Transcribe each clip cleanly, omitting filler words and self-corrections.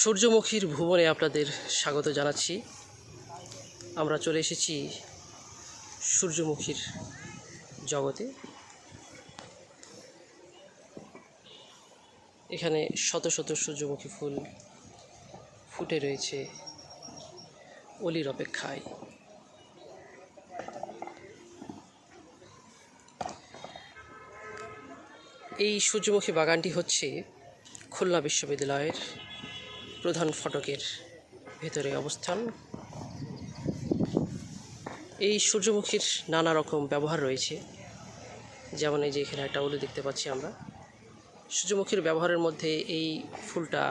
সূর্যমুখীর ভুবনে আপনাদের স্বাগত জানাচ্ছি। আমরা চলে এসেছি সূর্যমুখীর জগতে। এখানে শত শত সূর্যমুখী ফুল ফুটে রয়েছে অলির অপেক্ষায়। এই সূর্যমুখী বাগানটি হচ্ছে খুলনা বিশ্ববিদ্যালয়ের প্রধান ফটকের ভেতরে অবস্থান। এই সূর্যমুখীর নানা রকম ব্যবহার রয়েছে, যেমন এই যে এখানে একটা অলি দেখতে পাচ্ছি আমরা। সূর্যমুখীর ব্যবহারের মধ্যে এই ফুলটা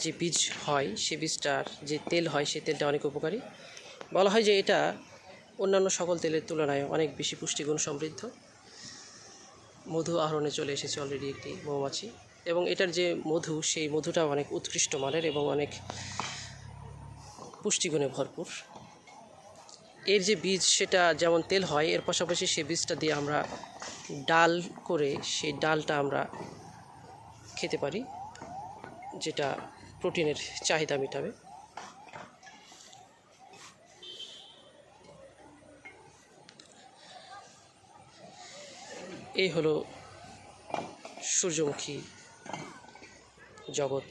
যে বীজ হয়, সে বীজটার যে তেল হয়, সেই তেলটা অনেক উপকারী। বলা হয় যে এটা অন্যান্য সকল তেলের তুলনায় অনেক বেশি পুষ্টিগুণ সমৃদ্ধ। মধু আহরণে চলে এসেছে অলরেডি একটি মৌমাছি, এবং এটার যে মধু, সেই মধুটা অনেক উৎকৃষ্ট মানের এবং অনেক পুষ্টিগুণে ভরপুর। এর যে বীজ, সেটা যেমন তেল হয়, এর পাশাপাশি সেই বীজটা দিয়ে আমরা ডাল করে সেই ডালটা আমরা খেতে পারি, যেটা প্রোটিনের চাহিদা মেটাবে। এই হলো সূর্যমুখী জগৎ।